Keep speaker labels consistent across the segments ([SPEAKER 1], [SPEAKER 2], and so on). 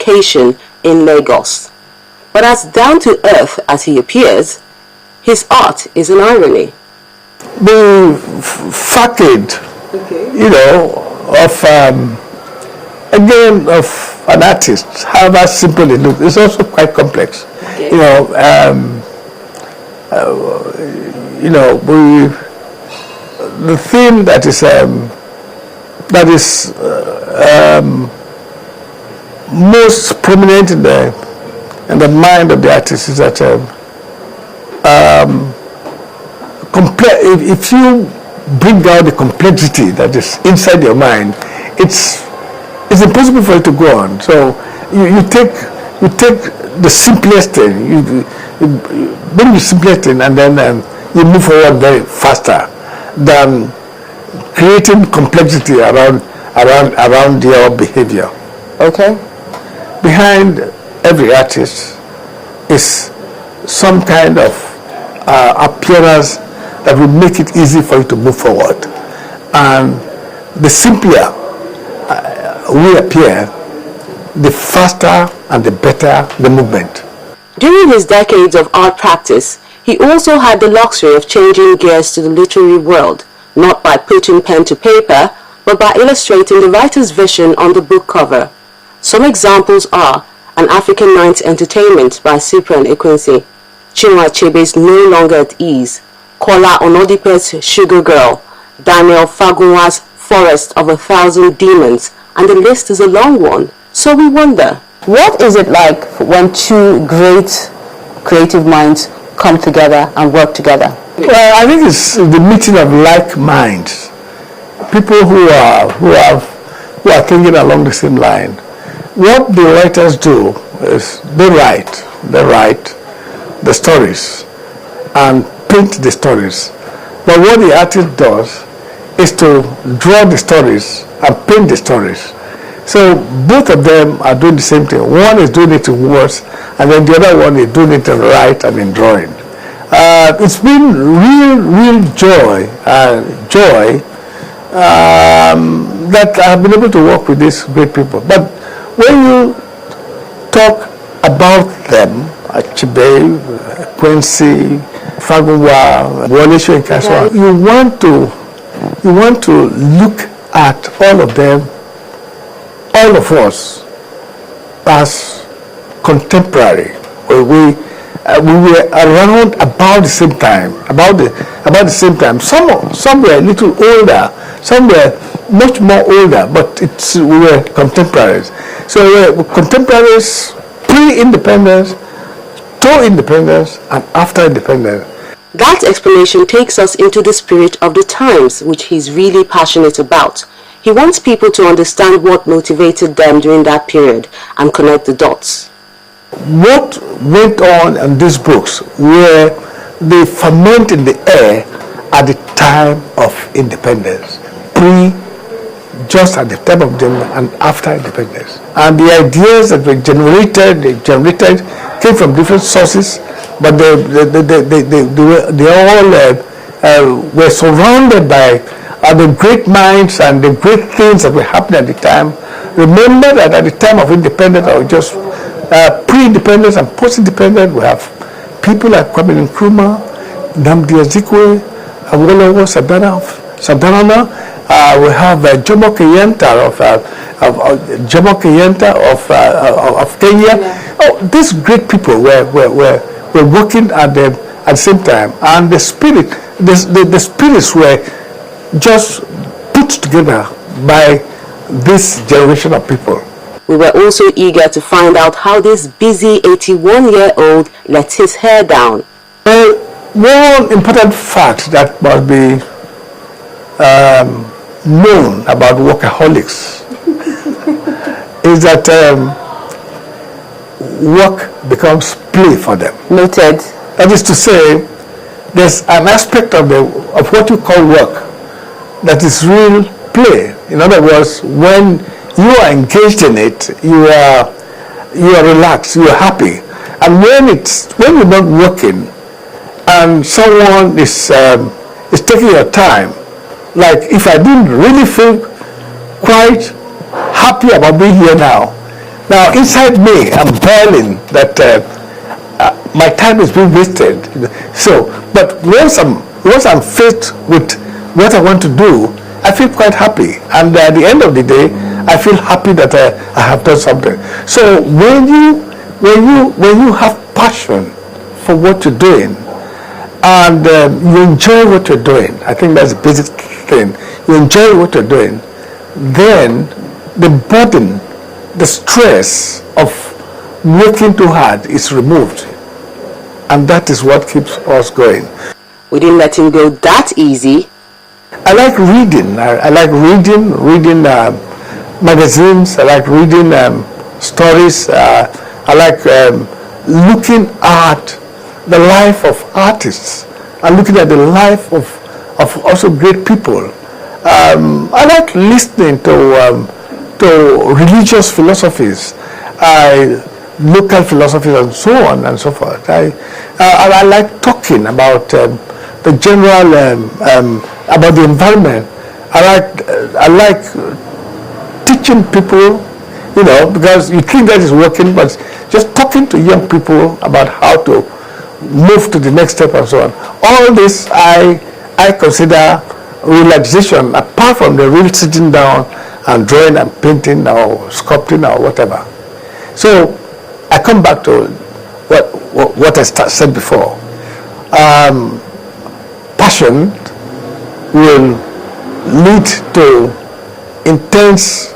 [SPEAKER 1] location in Lagos. But as down-to-earth as he appears, his art is an irony.
[SPEAKER 2] The facade, of an artist, however simple it looks, is also quite complex.
[SPEAKER 1] Okay.
[SPEAKER 2] The theme that is most prominent in the mind of the artist is that if you bring out the complexity that is inside your mind, it's impossible for it to go on. So you take the simplest thing, you bring the simplest thing, and then you move forward very faster than creating complexity around your behavior.
[SPEAKER 1] Okay.
[SPEAKER 2] Behind every artist is some kind of appearance that will make it easy for you to move forward. And the simpler we appear, the faster and the better the movement.
[SPEAKER 1] During his decades of art practice, he also had the luxury of changing gears to the literary world, not by putting pen to paper, but by illustrating the writer's vision on the book cover. Some examples are An African Night's Entertainment by Cyprian and Equincy, Chinua Achebe's No Longer at Ease, Kola Onodipe's Sugar Girl, Daniel Fagunwa's Forest of 1,000 Demons, and the list is a long one. So we wonder, what is it like when two great creative minds come together and work together?
[SPEAKER 2] Well, I think it's the meeting of like minds, people who are thinking along the same line. What the writers do is they write the stories and paint the stories. But what the artist does is to draw the stories and paint the stories. So both of them are doing the same thing. One is doing it in words, and then the other one is doing it in write and in drawing. It's been real joy that I have been able to work with these great people. But when you talk about them, Achebe, Quincy, Fagunwa, Wole Soyinka, you want to look at all of them, all of us, as contemporary. We were around about the same time. Some were a little older, some were much more older, but we were contemporaries. So we were contemporaries pre-independence, to independence, and after independence.
[SPEAKER 1] That explanation takes us into the spirit of the times, which he's really passionate about. He wants people to understand what motivated them during that period and connect the dots.
[SPEAKER 2] What went on in these books were the ferment in the air at the time of independence, just at the time of independence and after independence. And the ideas that were generated came from different sources, but they all were surrounded by the great minds and the great things that were happening at the time. Remember that at the time of independence, or just pre-independence and post-independence, we have people like Kwame Nkrumah, Nnamdi Azikiwe, Awolowo Sadana. We have Jomo Kenyatta of Kenya.
[SPEAKER 1] Yeah.
[SPEAKER 2] Oh, these great people were working at the same time, and the spirits were just put together by this generation of people.
[SPEAKER 1] We were also eager to find out how this busy 81-year-old let his hair down.
[SPEAKER 2] Well, one important fact that must be known about workaholics is that work becomes play for them.
[SPEAKER 1] Noted.
[SPEAKER 2] That is to say, there's an aspect of what you call work that is real play. In other words, when you are engaged in it, you are relaxed, you are happy. And when you're not working and someone is taking your time, like if I didn't really feel quite happy about being here now, Now inside me, I'm boiling that my time is being wasted. So, but once I'm faced with what I want to do, I feel quite happy, and at the end of the day, I feel happy that I have done something. So when you have passion for what you're doing, and you enjoy what you're doing, I think that's the basic thing. You enjoy what you're doing, then the burden, the stress of working too hard is removed, and that is what keeps us going.
[SPEAKER 1] We didn't let him go that easy.
[SPEAKER 2] I like reading. I like reading magazines. I like reading stories. I like looking at the life of artists and looking at the life of also great people. I like listening to religious philosophies, local philosophies, and so on and so forth. I like talking about the general about the environment. I like teaching people, because you think that is working, but just talking to young people about how to move to the next step and so on. All this I consider relaxation, apart from the real sitting down and drawing and painting or sculpting or whatever. So I come back to what I said before. Passion will lead to intense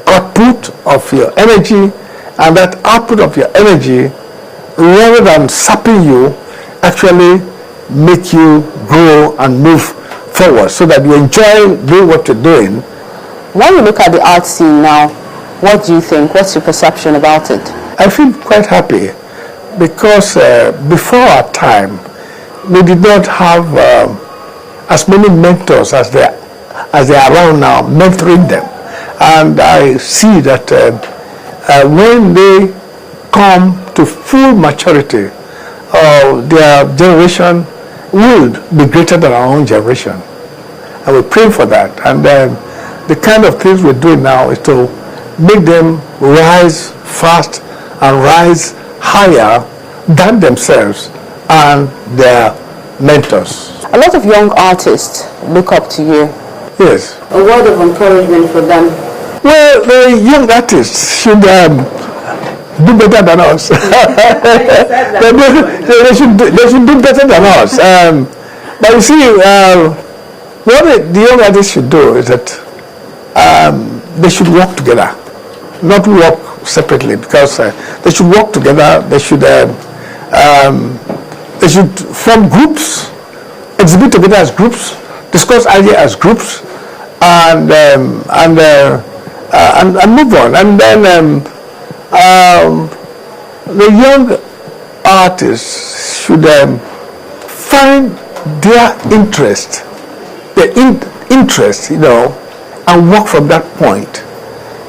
[SPEAKER 2] output of your energy, and that output of your energy, rather than sapping you, actually make you grow and move forward so that you enjoy doing what you're doing.
[SPEAKER 1] When you look at the art scene now, what do you think? What's your perception about it?
[SPEAKER 2] I feel quite happy because before our time, we did not have as many mentors as they are around now, mentoring them. And I see that when they come to full maturity, their generation will be greater than our own generation. And we pray for that. And the kind of things we're doing now is to make them rise fast and rise higher than themselves and their mentors.
[SPEAKER 1] A lot of young artists look up to you.
[SPEAKER 2] Yes.
[SPEAKER 1] A word of encouragement for them.
[SPEAKER 2] Well, the young artists should do better than us. they should do better than us. But you see, what the young artists should do is that they should work together, not work separately, because they should work together. They should form groups, exhibit together as groups, discuss ideas as groups, and move on. And then the young artists should find their interest, and work from that point.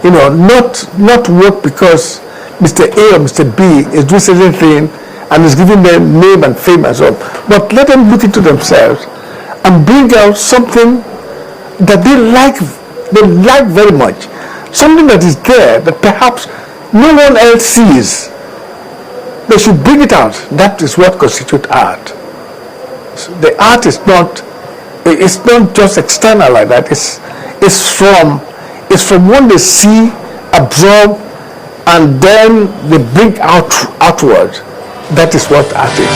[SPEAKER 2] Not work because Mr. A or Mr. B is doing certain thing and is giving them name and fame and so on. But let them look into themselves and bring out something that they like very much. Something that is there that perhaps no one else sees. They should bring it out. That is what constitutes art. So the art is not just external like that. It's from what they see, absorb, and then they bring outward. That is what art is.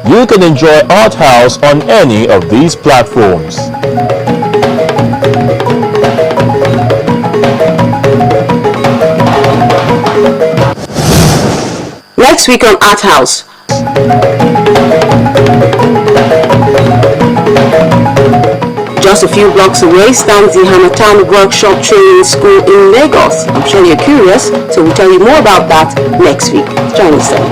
[SPEAKER 3] You can enjoy Art House on any of these platforms.
[SPEAKER 1] Next week on Art House. Just a few blocks away stands the Hamatan Workshop Training School in Lagos. I'm sure you're curious, so we'll tell you more about that next week. Join us then.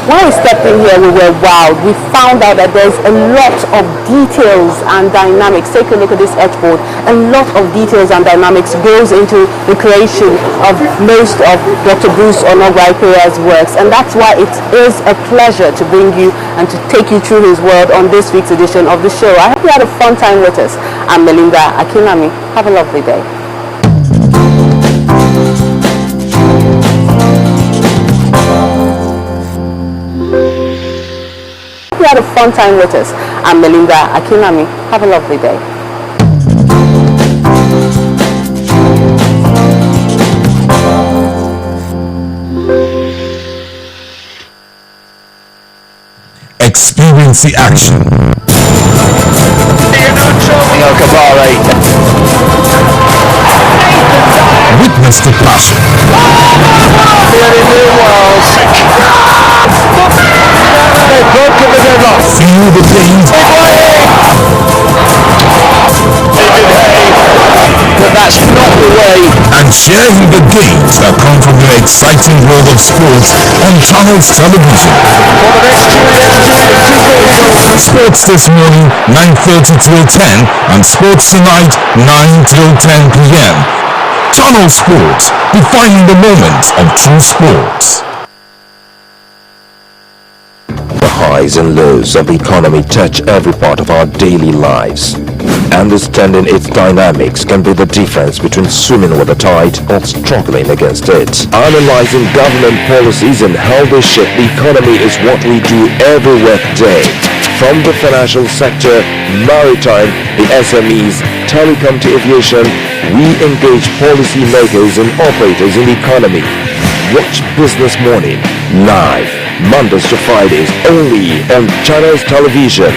[SPEAKER 1] When we stepped in here, we were wowed. We found out that there's a lot of details and dynamics. Take a look at this etchboard. A lot of details and dynamics goes into the creation of most of Dr. Bruce Onobrakpeya's works, and that's why it is a pleasure to bring you and to take you through his world on this week's edition of the show. I hope you had a fun time with us. I'm Melinda Akinami. Have a lovely day. You had a fun time with us. I'm Melinda Akinami. Have a lovely day.
[SPEAKER 4] Experience the action. Witness the passion. Feel the pain.
[SPEAKER 3] But that's not the way.
[SPEAKER 4] And sharing the games that come from the exciting world of sports on Channels Television. Sports this morning, 9:30 till 10, and Sports tonight, 9 till 10 p.m. Channel Sports, defining the moments of true sports.
[SPEAKER 5] The highs and lows of the economy touch every part of our daily lives. Understanding its dynamics can be the difference between swimming with the tide or struggling against it. Analyzing government policies and how they shape the economy is what we do every workday. From the financial sector, maritime, the SMEs, telecom to aviation, we engage policy makers and operators in the economy. Watch Business Morning live Mondays to Fridays only on Channels Television.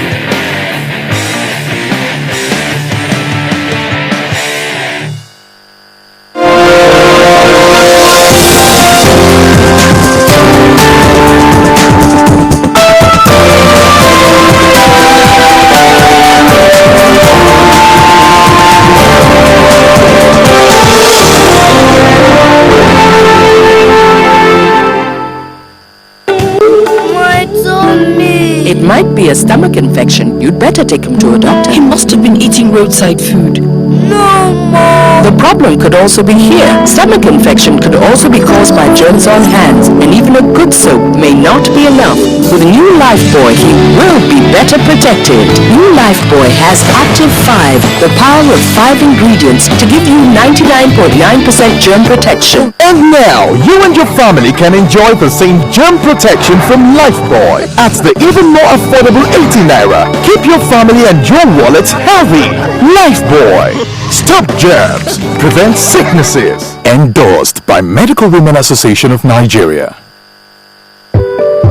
[SPEAKER 6] It might be a stomach infection. You'd better take him to a doctor.
[SPEAKER 7] He must have been eating roadside food.
[SPEAKER 6] No, Mom! The problem could also be here. Stomach infection could also be caused by germs on hands, and even a good soap may not be enough. With new Lifebuoy, he will be better protected. New Lifebuoy has Active 5, the power of 5 ingredients to give you 99.9% germ protection.
[SPEAKER 3] And now, you and your family can enjoy the same germ protection from Lifebuoy at the even more affordable 80 naira. Keep your family and your wallets healthy. Lifebuoy. Stop germs. Prevent sicknesses. Endorsed by Medical Women Association of Nigeria.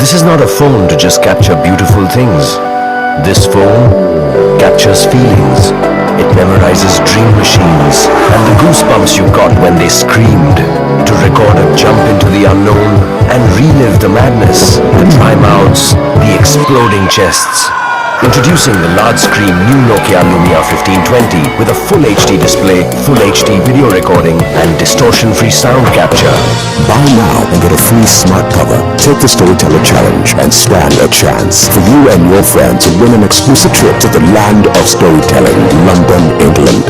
[SPEAKER 8] This is not a phone to just capture beautiful things. This phone captures feelings. It memorizes dream machines and the goosebumps you got when they screamed. To record a jump into the unknown and relive the madness, the try-mouths, the exploding chests. Introducing the large-screen new Nokia Lumia 1520 with a full HD display, full HD video recording and distortion-free sound capture.
[SPEAKER 9] Buy now and get a free smart cover. Take the Storyteller Challenge and stand a chance for you and your friends to win an exclusive trip to the land of storytelling, London, England.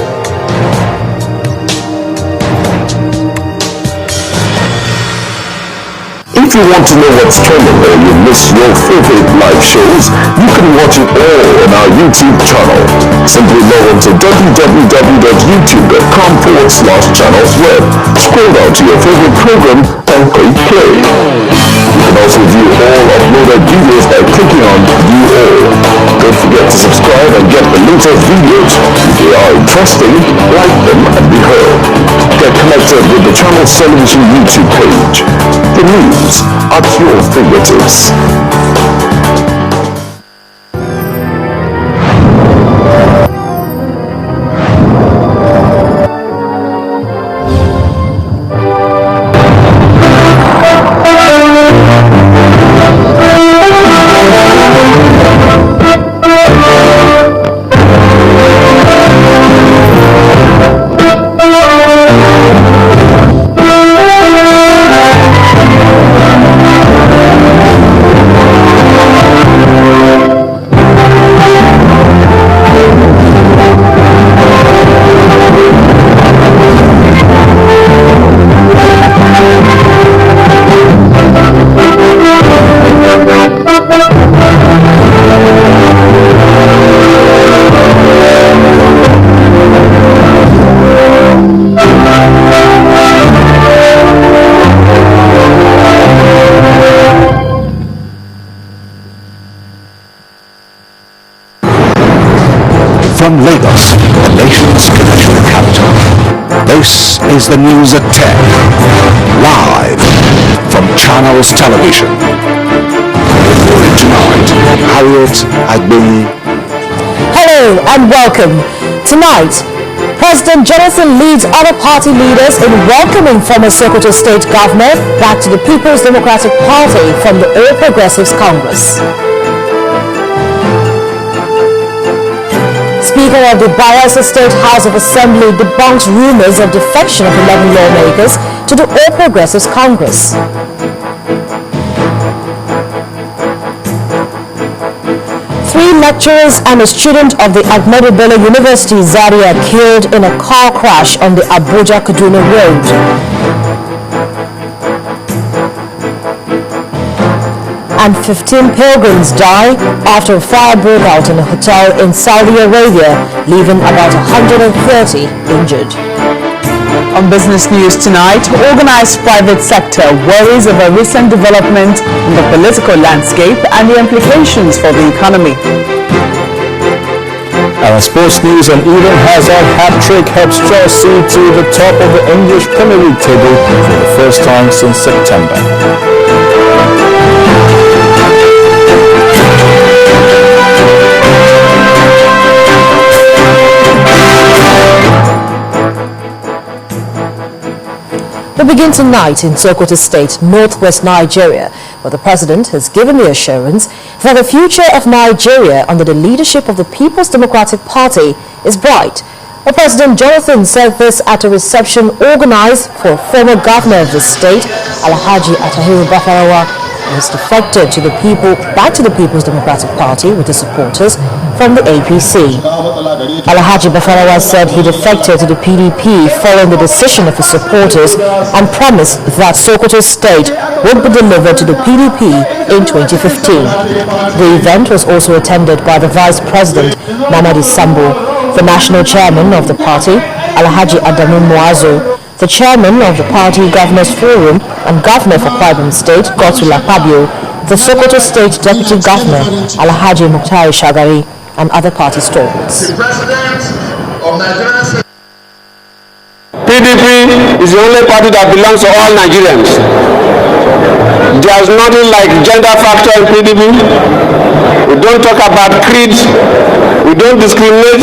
[SPEAKER 9] If you want to know what's trending or you miss your favorite live shows, you can watch it all on our YouTube channel. Simply log on to www.youtube.com/channelsweb. Scroll down to your favorite program and click play. You can also view all uploaded videos by clicking on View All. Don't forget to subscribe and get the latest videos. If they are interesting, like them and be heard. Get connected with the Channels Television YouTube page. The news at your fingertips.
[SPEAKER 3] from Lagos, the nation's financial capital. This is the news at 10, live from Channels Television. Reporting tonight, Harriet Agbe.
[SPEAKER 10] Hello and welcome. Tonight, President Jonathan leads other party leaders in welcoming former Sokoto State Governor back to the People's Democratic Party from the All Progressives Congress. Speaker of the Bayelsa State House of Assembly debunks rumors of defection of 11 lawmakers to the All Progressives Congress. Three lecturers and a student of the Ahmadu Bello University Zaria killed in a car crash on the Abuja-Kaduna road. And 15 pilgrims die after a fire broke out in a hotel in Saudi Arabia, leaving about 130 injured.
[SPEAKER 11] On business news tonight, organized private sector worries over recent development in the political landscape and the implications for the economy.
[SPEAKER 9] Our sports news, and Eden Hazard hat-trick helps Chelsea to the top of the English Premier League table for the first time since September.
[SPEAKER 10] We begin tonight in Sokoto State, northwest Nigeria, where the president has given the assurance that the future of Nigeria under the leadership of the People's Democratic Party is bright. Well, President Jonathan said this at a reception organized for former governor of the state, Alhaji Atahiru Bafarawa, who has defected back to the People's Democratic Party with his supporters from the APC. Alhaji Bafarawa said he defected to the PDP following the decision of his supporters and promised that Sokoto State would be delivered to the PDP in 2015. The event was also attended by the Vice President, Namadi Sambo, the National Chairman of the party, Alhaji Adamu Muazu, the Chairman of the Party Governors Forum and Governor for Kwara State, Godswill Akpabio, the Sokoto State Deputy Governor, Alhaji Mukhtar Shagari, and other party stalwarts.
[SPEAKER 12] The President of Nigeria.
[SPEAKER 13] PDP is the only party that belongs to all Nigerians. There's nothing like gender factor in PDP. We don't talk about creed. We don't discriminate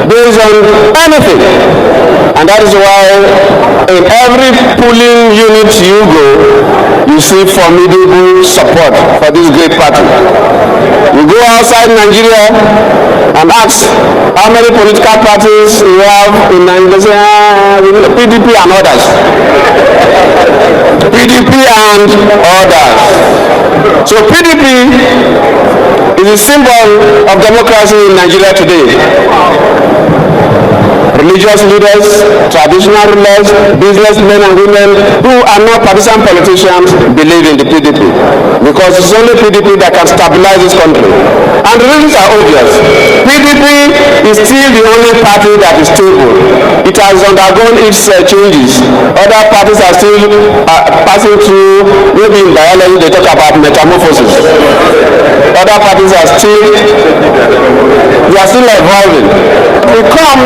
[SPEAKER 13] based on anything. And that is why in every polling unit you go, you see formidable support for this great party. You go outside Nigeria and ask how many political parties you have in Nigeria, PDP and others. PDP and others. So PDP is a symbol of democracy in Nigeria today. Religious leaders, traditional rulers, businessmen and women who are not partisan politicians believe in the PDP because it's only PDP that can stabilize this country. And the reasons are obvious. PDP is still the only party that is stable. It has undergone its changes. Other parties are still passing through, maybe in biology they talk about metamorphosis. Other parties are still evolving. We come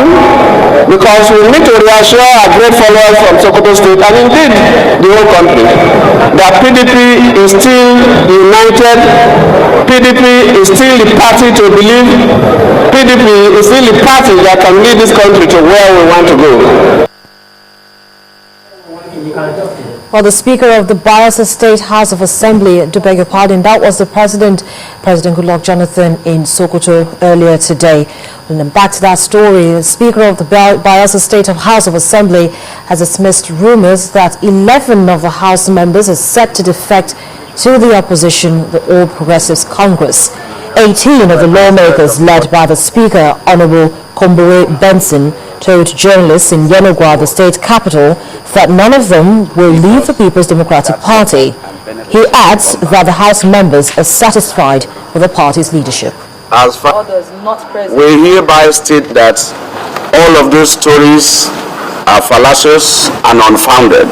[SPEAKER 13] because we need to reassure our great followers from Sokoto State and indeed the whole country that PDP is still united. PDP is still the party to believe. PDP is still the party that can lead this country to where we want to go.
[SPEAKER 10] Well, the Speaker of the Bayelsa State House of Assembly, to beg your pardon, that was the President Goodluck Jonathan in Sokoto earlier today. And then back to that story, the Speaker of the Bayelsa State House of Assembly has dismissed rumors that 11 of the House members are set to defect to the opposition, the All Progressives Congress. 18 of the lawmakers led by the Speaker, Honorable Kombore Benson, told journalists in Yenogwa, the state capital, that none of them will leave the People's Democratic Party. He adds that the House members are satisfied with the party's leadership.
[SPEAKER 13] As far we hereby state that all of those stories are fallacious and unfounded.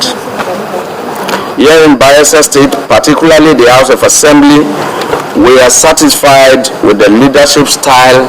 [SPEAKER 13] Here in Bayelsa State, particularly the House of Assembly, we are satisfied with the leadership style